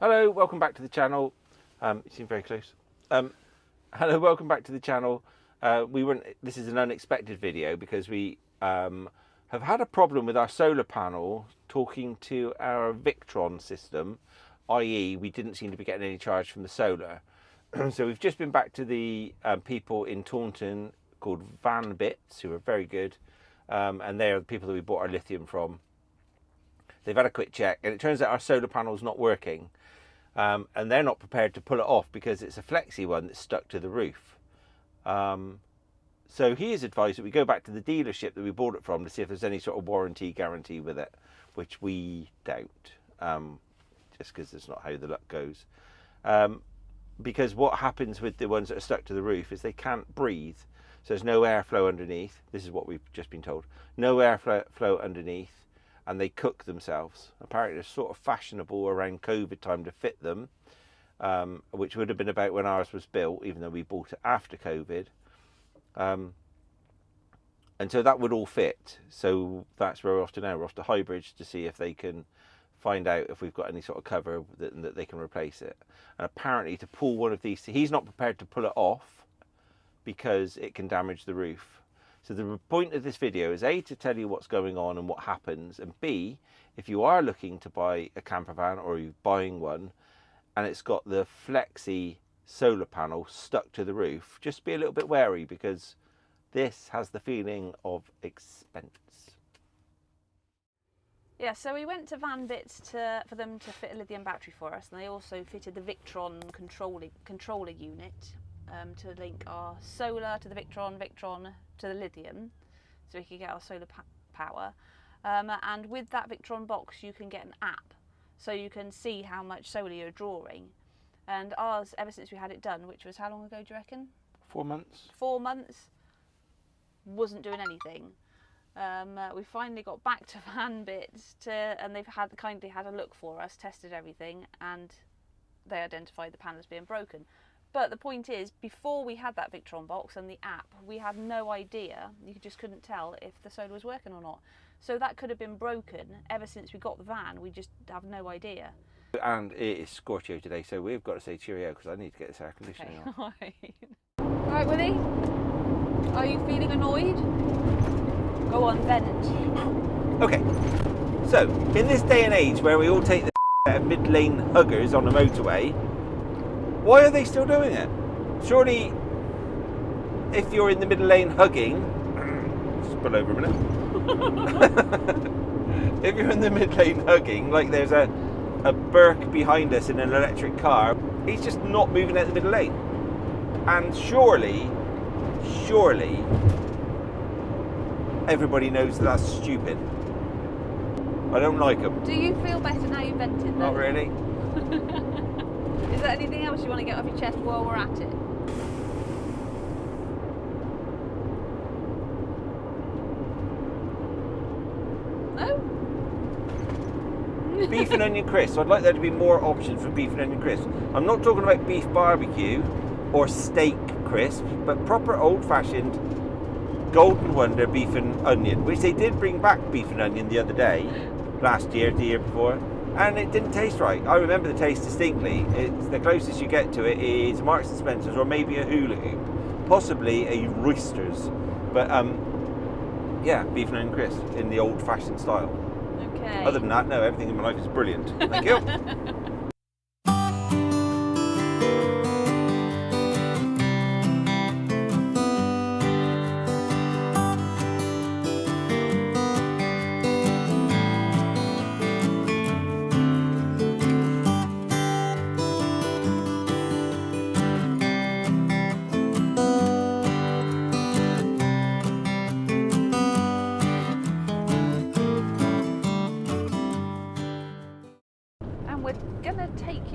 Hello, welcome back to the channel. You seem very close. Hello, welcome back to the channel. This is an unexpected video because we have had a problem with our solar panel talking to our Victron system, i.e. we didn't seem to be getting any charge from the solar. So we've just been back to the people in Taunton called VANBITZ, who are very good, and they're the people that we bought our lithium from. They've had a quick check, and it turns out our solar panel's not working. And they're not prepared to pull it off because it's a Flexi one that's stuck to the roof. So he has advised that we go back to the dealership that we bought it from to see if there's any sort of warranty guarantee with it, which we doubt, just because it's not how the luck goes. Because what happens with the ones that are stuck to the roof is they can't breathe. So there's no airflow underneath. This is what we've just been told. No airflow underneath. And they cook themselves. Apparently it's sort of fashionable around COVID time to fit them, which would have been about when ours was built, even though we bought it after COVID. And so that would all fit. So that's where we're off to now. We're off to Highbridge to see if they can find out if we've got any sort of cover that they can replace it. And apparently to pull one of these, he's not prepared to pull it off because it can damage the roof. So the point of this video is A, to tell you what's going on and what happens, and B, if you are looking to buy a camper van or you're buying one and it's got the Flexi solar panel stuck to the roof, just be a little bit wary because this has the feeling of expense. Yeah, so we went to VANBITZ for them to fit a lithium battery for us, and they also fitted the Victron controller unit to link our solar to the Victron to the lithium, so we can get our solar power. And with that Victron box you can get an app, so you can see how much solar you're drawing. And ours, ever since we had it done, which was how long ago do you reckon? 4 months. 4 months, wasn't doing anything. We finally got back to VANBITZ and they've kindly had a look for us, tested everything, and they identified the panel as being broken. But the point is, before we had that Victron box and the app, we had no idea, you just couldn't tell if the solar was working or not. So that could have been broken ever since we got the van, we just have no idea. And it is Scorchio today, so we've got to say cheerio because I need to get this air conditioning on. Right, Willie, are you feeling annoyed? Go on, vent. Okay, so in this day and age where we all take the mid-lane huggers on the motorway, why are they still doing it? Surely, if you're in the middle lane hugging, just pull over a minute. If you're in the mid lane hugging, like there's a Burke behind us in an electric car, he's just not moving out the middle lane. And surely, everybody knows that's stupid. I don't like them. Do you feel better now you've vented though? Not really. Is there anything else you want to get off your chest while we're at it? No? Beef and onion crisps. I'd like there to be more options for beef and onion crisps. I'm not talking about beef barbecue or steak crisps, but proper old-fashioned Golden Wonder beef and onion, which they did bring back beef and onion the other day, last year, the year before. And it didn't taste right. I remember the taste distinctly. It's the closest you get to it is Marks and Spencer's or maybe a Hula Hoop, possibly a Roysters. But yeah, beef and onion crisp in the old-fashioned style. Okay. Other than that, no, everything in my life is brilliant. Thank you.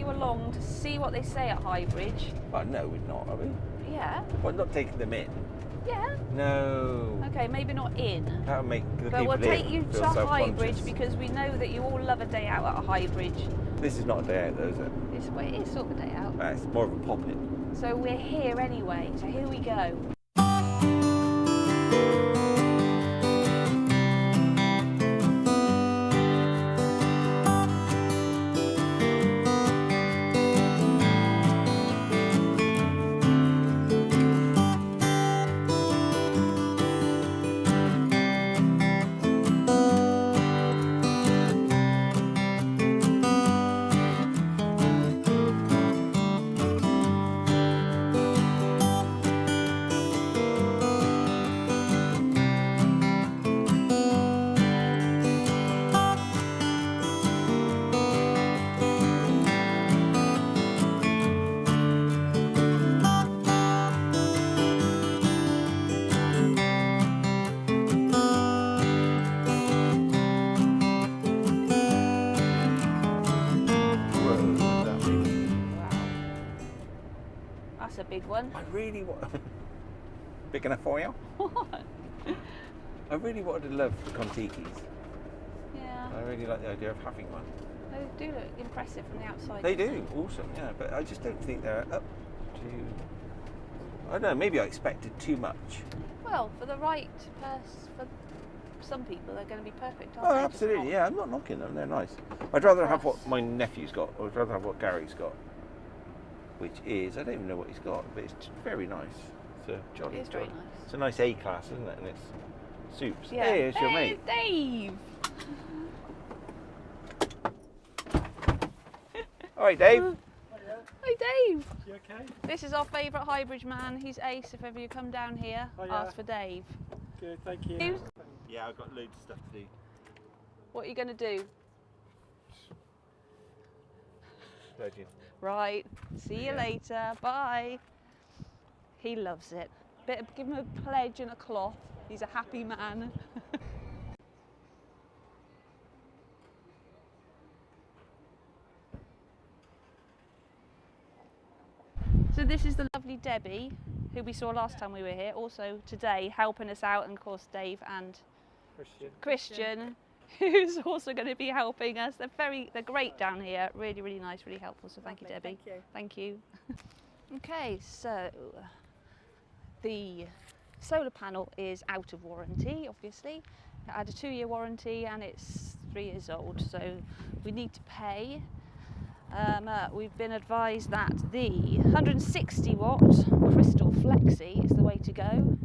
Along to see what they say at Highbridge. Well, no, we're not, are we? Yeah. Well, not taking them in. Yeah. No. Okay, maybe not in. That would make the but people we'll take you feel to self-conscious. Highbridge because we know that you all love a day out at Highbridge. This is not a day out though, is it? Well, it is sort of a day out. It's more of a pop-in. So we're here anyway, so here we go. big one. I really want... Big enough for you? What? I really wanted to love the Contikis. Yeah. I really like the idea of having one. They do look impressive from the outside. They do, awesome, yeah, but I just don't think they're up to... I don't know, maybe I expected too much. Well, for the right person, for some people, they're going to be perfect, aren't Oh, they? absolutely, yeah, I'm not knocking them, they're nice. I'd rather have For us. what my nephew's got, or I'd rather have what Gary's got, which is, I don't even know what he's got, but it's very nice. It's a jolly, It is very jolly- nice. It's a nice A-class, isn't it? And it's soups. Yeah. Hey, it's your mate. Dave! All right, Dave. Hi, Dave! You okay? This is our favourite Highbridge man. He's Ace. If ever you come down here, Hiya. ask for Dave. Good, thank you. Yeah, I've got loads of stuff to do. What are you going to do? Virgin. Right. See you Yeah. later. Bye. He loves it. Give him a pledge and a cloth. He's a happy man. So this is the lovely Debbie, who we saw last time we were here, also today helping us out, and of course Dave and Christian, who's also going to be helping us. They're great down here, really, really nice, really helpful. So thank you, Debbie. Thank you. Thank you. Okay, so the solar panel is out of warranty, obviously. It had a 2-year warranty and it's 3 years old, so we need to pay. We've been advised that the 160 watt crystal Flexi is the way to go,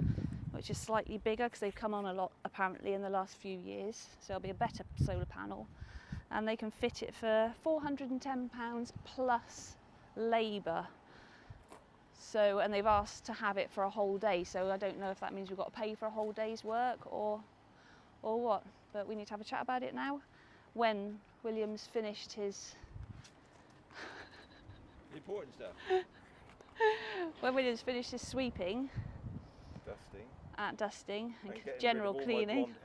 which is slightly bigger because they've come on a lot apparently in the last few years, so it'll be a better solar panel, and they can fit it for £410 plus labour. So, and they've asked to have it for a whole day, so I don't know if that means we've got to pay for a whole day's work or what, but we need to have a chat about it now when William's finished his Important stuff. when William's finished his sweeping, dusting and general cleaning,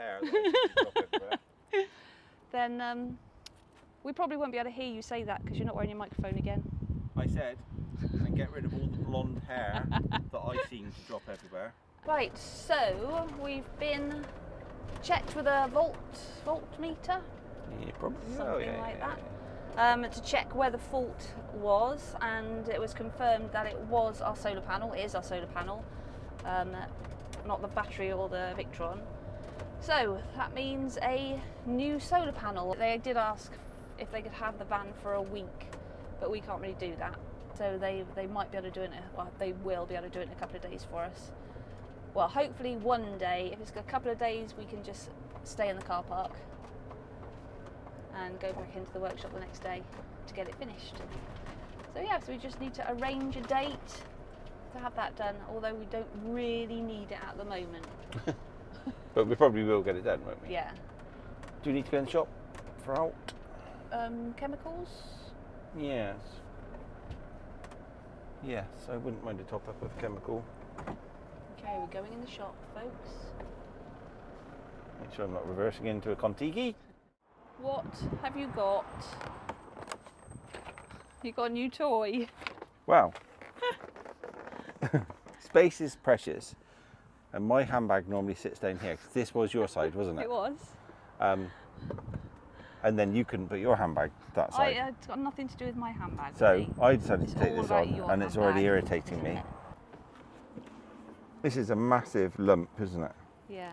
then we probably won't be able to hear you say that because you're not wearing your microphone again. I said, and get rid of all the blonde hair that I seem to drop everywhere. Right, so we've been checked with a voltmeter, Yeah, probably. something like that. To check where the fault was, and it was confirmed that it was our solar panel, not the battery or the Victron. So that means a new solar panel. They did ask if they could have the van for a week, but we can't really do that. So they might be able to do it, they will be able to do it in a couple of days for us. Well, hopefully one day. If it's a couple of days, we can just stay in the car park and go back into the workshop the next day to get it finished. So yeah, so we just need to arrange a date to have that done, although we don't really need it at the moment. But we probably will get it done, won't we? Yeah. Do you need to go in the shop for out? Chemicals? Yes. Yes, I wouldn't mind a top up of chemical. Okay, we're going in the shop, folks. Make sure I'm not reversing into a Contiki. What have you got? You got a new toy? Wow. Space is precious. And my handbag normally sits down here, 'cause this was your side, wasn't it? It was. And then you couldn't put your handbag that side. It's got nothing to do with my handbag. So really. I decided It's to take all this about on, your and it's already handbag, irritating isn't me. it? This is a massive lump, isn't it? Yeah.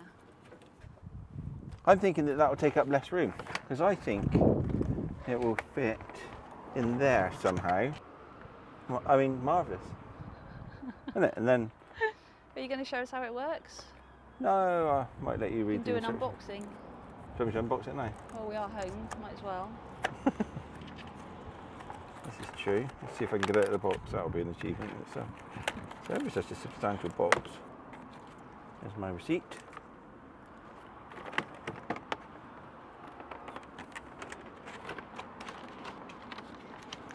I'm thinking that will take up less room, because I think it will fit in there somehow. Well, I mean, marvellous. Isn't it? And then, Are you going to show us how it works? no, I might let you We read can do an the instructions. unboxing. Do you want me to unbox it now? Well, we are home, might as well. This is true. Let's see if I can get it out of the box. That'll be an achievement in itself. So it was such a substantial box. There's my receipt.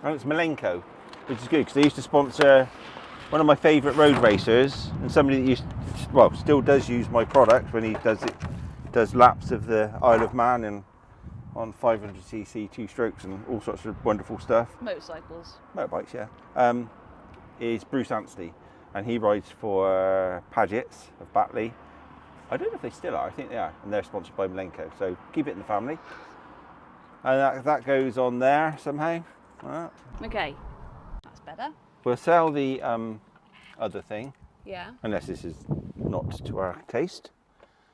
And it's Malenko, which is good because they used to sponsor one of my favourite road racers, and somebody that still does use my product when he does laps of the Isle of Man and on 500cc 2 strokes and all sorts of wonderful stuff. Motorcycles. Motorbikes, yeah. Is Bruce Anstey. and he rides for Paget's of Batley. I don't know if they still are, I think they are, and they're sponsored by Malenko, so keep it in the family. And that goes on there somehow. Okay, that's better. We'll sell the other thing, Yeah. unless this is not to our taste.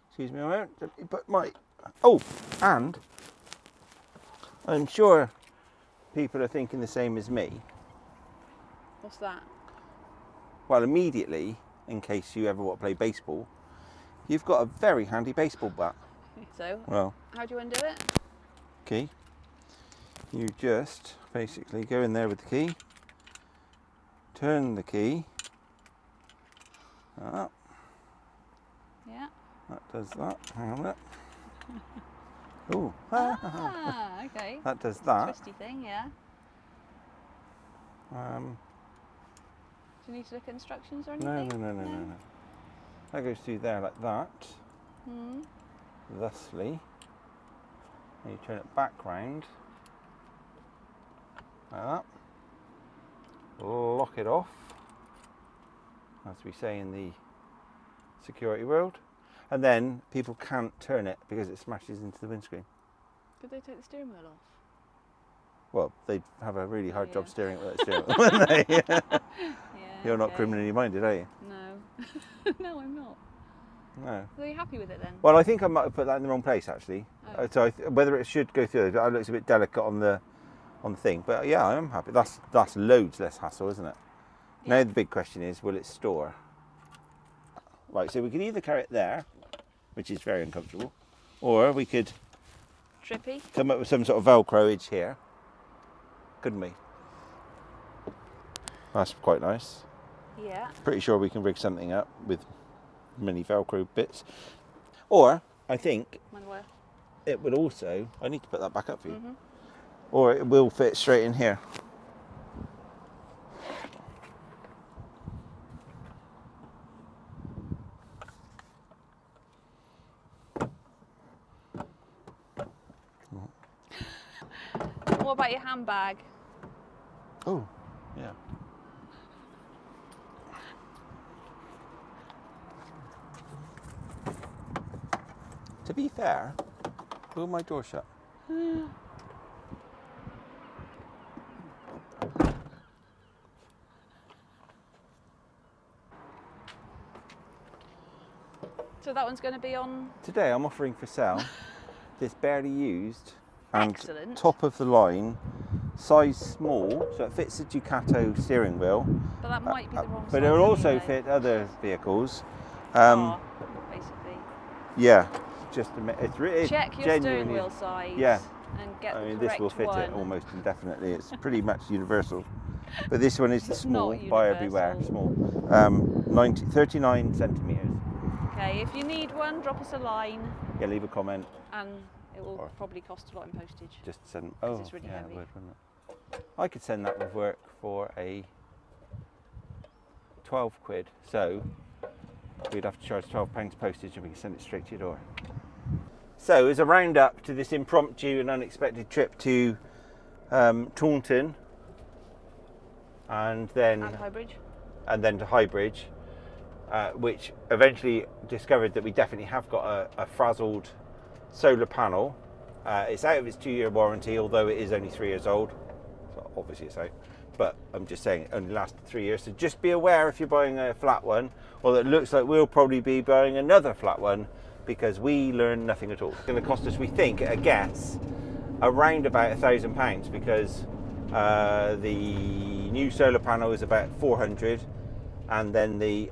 Excuse me a moment, let me put my... Oh, and I'm sure people are thinking the same as me. What's that? Well, immediately, in case you ever want to play baseball, you've got a very handy baseball bat. So, Well, how do you undo it? key. You just basically go in there with the key, turn the key, up, Yeah. that does that, hang on a minute. Ooh, Ah, okay. that does that. Twisty thing, yeah. Do you need to look at instructions or No. anything? That goes through there like that, Hmm. thusly. And you turn it back round, like that. Lock it off, as we say in the security world. And then people can't turn it because it smashes into the windscreen. Did they take the steering wheel off? Well, they'd have a really hard job Yeah. steering it with that steering wheel, wouldn't they? Yeah. You're not okay. criminally minded, are you? No. No, I'm not. No. So are you happy with it then? Well, I think I might have put that in the wrong place actually. Oh. So whether it should go through, it looks a bit delicate on the thing. But yeah, I am happy. That's loads less hassle, isn't it? Yeah. Now the big question is, will it store? Right. So we could either carry it there, which is very uncomfortable, or we could Trippy? come up with some sort of Velcroage here, couldn't we? That's quite nice. Yeah. Pretty sure we can rig something up with many Velcro bits. Or I think Wonder where. it would also, I need to put that back up for you, Mhm. or it will fit straight in here. What about your handbag? Oh, yeah. To be fair, will my door shut? So that one's going to be on. Today I'm offering for sale this barely used and Excellent. top of the line, size small, so it fits the Ducato steering wheel. But that might be the wrong size. But it will also anyway. fit other vehicles. Car, basically. Yeah, just it's Check your genuinely, steering wheel size. Yeah. And get I the mean, correct this will fit one. it almost indefinitely. It's pretty much universal. But this one is the It's small, not buy everywhere, universal. small. 39 centimetres. Okay, if you need one, drop us a line, Yeah, leave a comment. and it will Or- probably cost a lot in postage. Just send. Oh, it's really yeah, heavy. it would, wouldn't it? I could send that with work for a 12 quid. So we'd have to charge £12 postage, and we can send it straight to your door. So as a roundup to this impromptu and unexpected trip to Taunton, and then And Highbridge. to Highbridge, which eventually discovered that we definitely have got a frazzled solar panel. It's out of its 2-year warranty, although it is only 3 years old. So obviously it's out, but I'm just saying it only lasted 3 years. So just be aware if you're buying a flat one, or that looks like we'll probably be buying another flat one, because we learn nothing at all. It's going to cost us, we think, at a guess, around about £1,000, because the new solar panel is about 400, and then the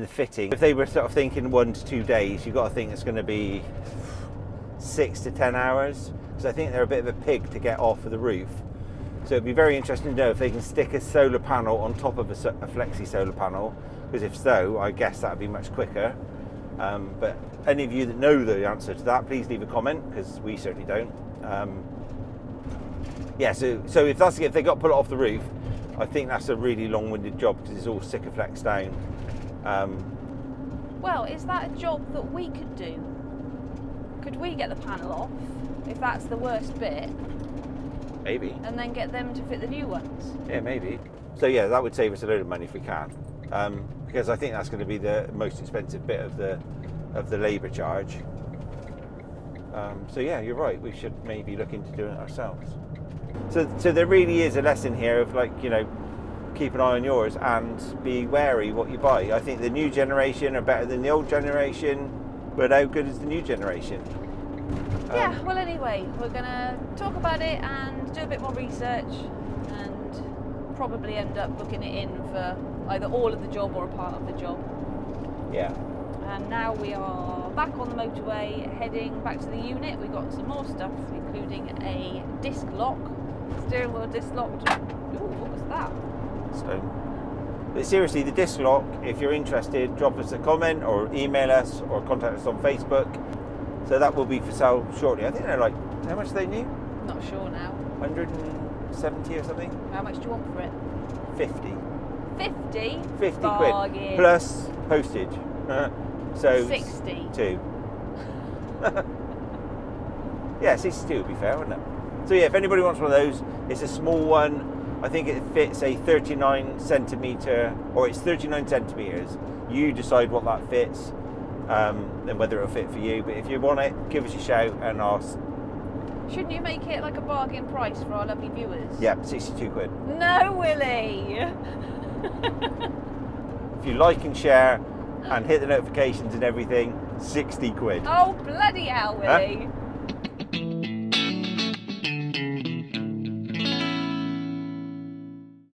fitting. If they were sort of thinking 1 to 2 days, you've got to think it's going to be 6 to 10 hours, because I think they're a bit of a pig to get off of the roof. So it'd be very interesting to know if they can stick a solar panel on top of a Flexi solar panel, because if so, I guess that would be much quicker. But any of you that know the answer to that, please leave a comment, because we certainly don't. Yeah, so if they got to pull it off the roof, I think that's a really long-winded job, because it's all Sikaflex down. Well, is that a job that we could do? Could we get the panel off, if that's the worst bit, Maybe. and then get them to fit the new ones? Yeah, maybe. So yeah, that would save us a load of money if we can, because I think that's going to be the most expensive bit of the labour charge. So yeah, you're right. We should maybe look into doing it ourselves. So there really is a lesson here of, like, you know, keep an eye on yours and be wary what you buy. I think the new generation are better than the old generation, but how good is the new generation? Yeah, well, anyway, we're going to talk about it and do a bit more research and probably end up booking it in for either all of the job or a part of the job. Yeah. And now we are back on the motorway, heading back to the unit. We've got some more stuff, including a disc lock, steering wheel disc locked. Ooh, what was that? So, but seriously, the disc lock, if you're interested, drop us a comment or email us or contact us on Facebook. So that will be for sale shortly. I think they're like, how much are they new? Not sure now. 170 or something? How much do you want for it? 50. 50? 50 Bargain. quid. Plus postage. So 62. Yeah, 62 would be fair, wouldn't it? So yeah, if anybody wants one of those, it's a small one. I think it fits a 39 centimetre, or it's 39 centimetres. You decide what that fits, and whether it'll fit for you. But if you want it, give us a shout and ask. Shouldn't you make it like a bargain price for our lovely viewers? Yeah, 62 quid. No, Willie! If you like and share and hit the notifications and everything, 60 quid. Oh, bloody hell, Willie! Huh?